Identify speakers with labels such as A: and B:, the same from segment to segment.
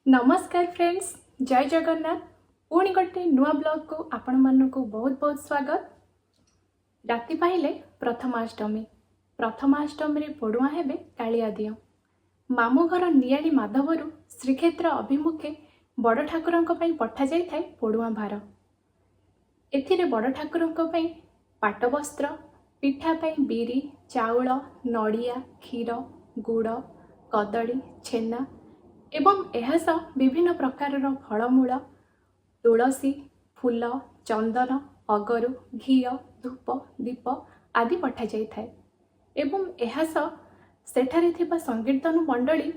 A: नमस्कार फ्रेंड्स, जय जगन्नाथ। पुणी गोटे नुआ ब्लॉग को आपण मानक बहुत बहुत स्वागत। राति पाइले प्रथमाष्टमी रे पड़ुआ हेबे कालिया दियो। मामू घर नियाड़ी माधवरु श्रीक्षेत्र अभिमुखे बड़ ठाकुरंक पई पठा जाई थाए पड़ुआ भार। एथिरे बड़ ठाकुरंक पई पाट वस्त्र, पिठा पई बिरी, चाउल, नड़िया, क्षीर, गुड़, कदली, छेना एवं एहास विभिन्न प्रकार फलमूल, तुलसी, फूल, चंदन, अगरु, घी, धूप, दीप आदि पठा जाई थाए एवं एहास सेठारे थिबा संकीर्तन मंडली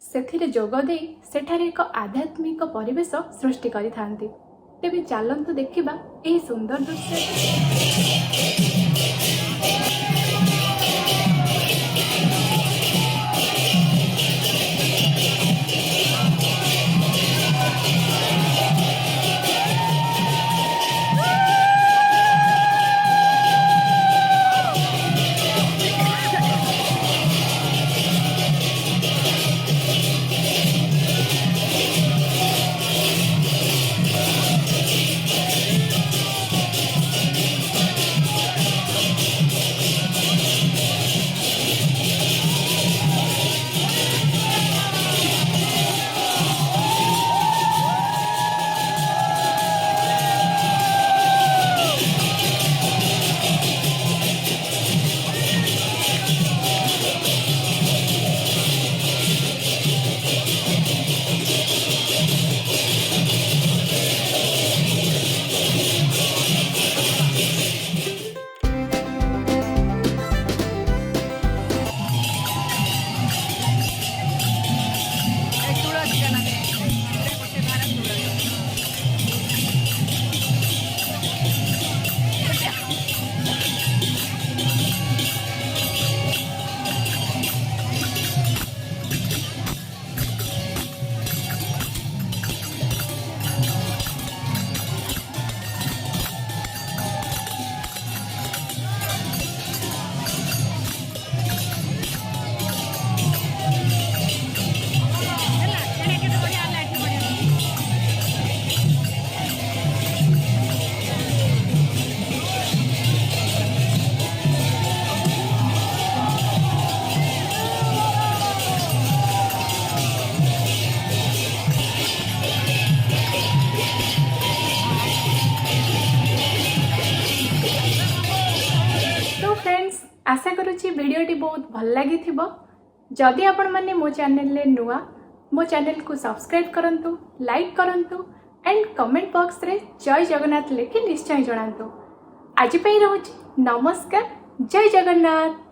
A: सेथिरे जोग देई सेठारे एक आध्यात्मिक परिवेश सृष्टि करि थांती। तेबे चलंतु देखिबा एही सुंदर दृश्य। आशा करुच्ची वीडियोटी बहुत भल लगी थिबो। जदि आपण माने मो चैनल ले नुआ मो चैनल को सब्सक्राइब करंतु, लाइक करंतु एंड कमेंट बॉक्स रे जय जगन्नाथ लिखि निश्चय जणांतु। आज पई रहूची नमस्कार, जय जगन्नाथ।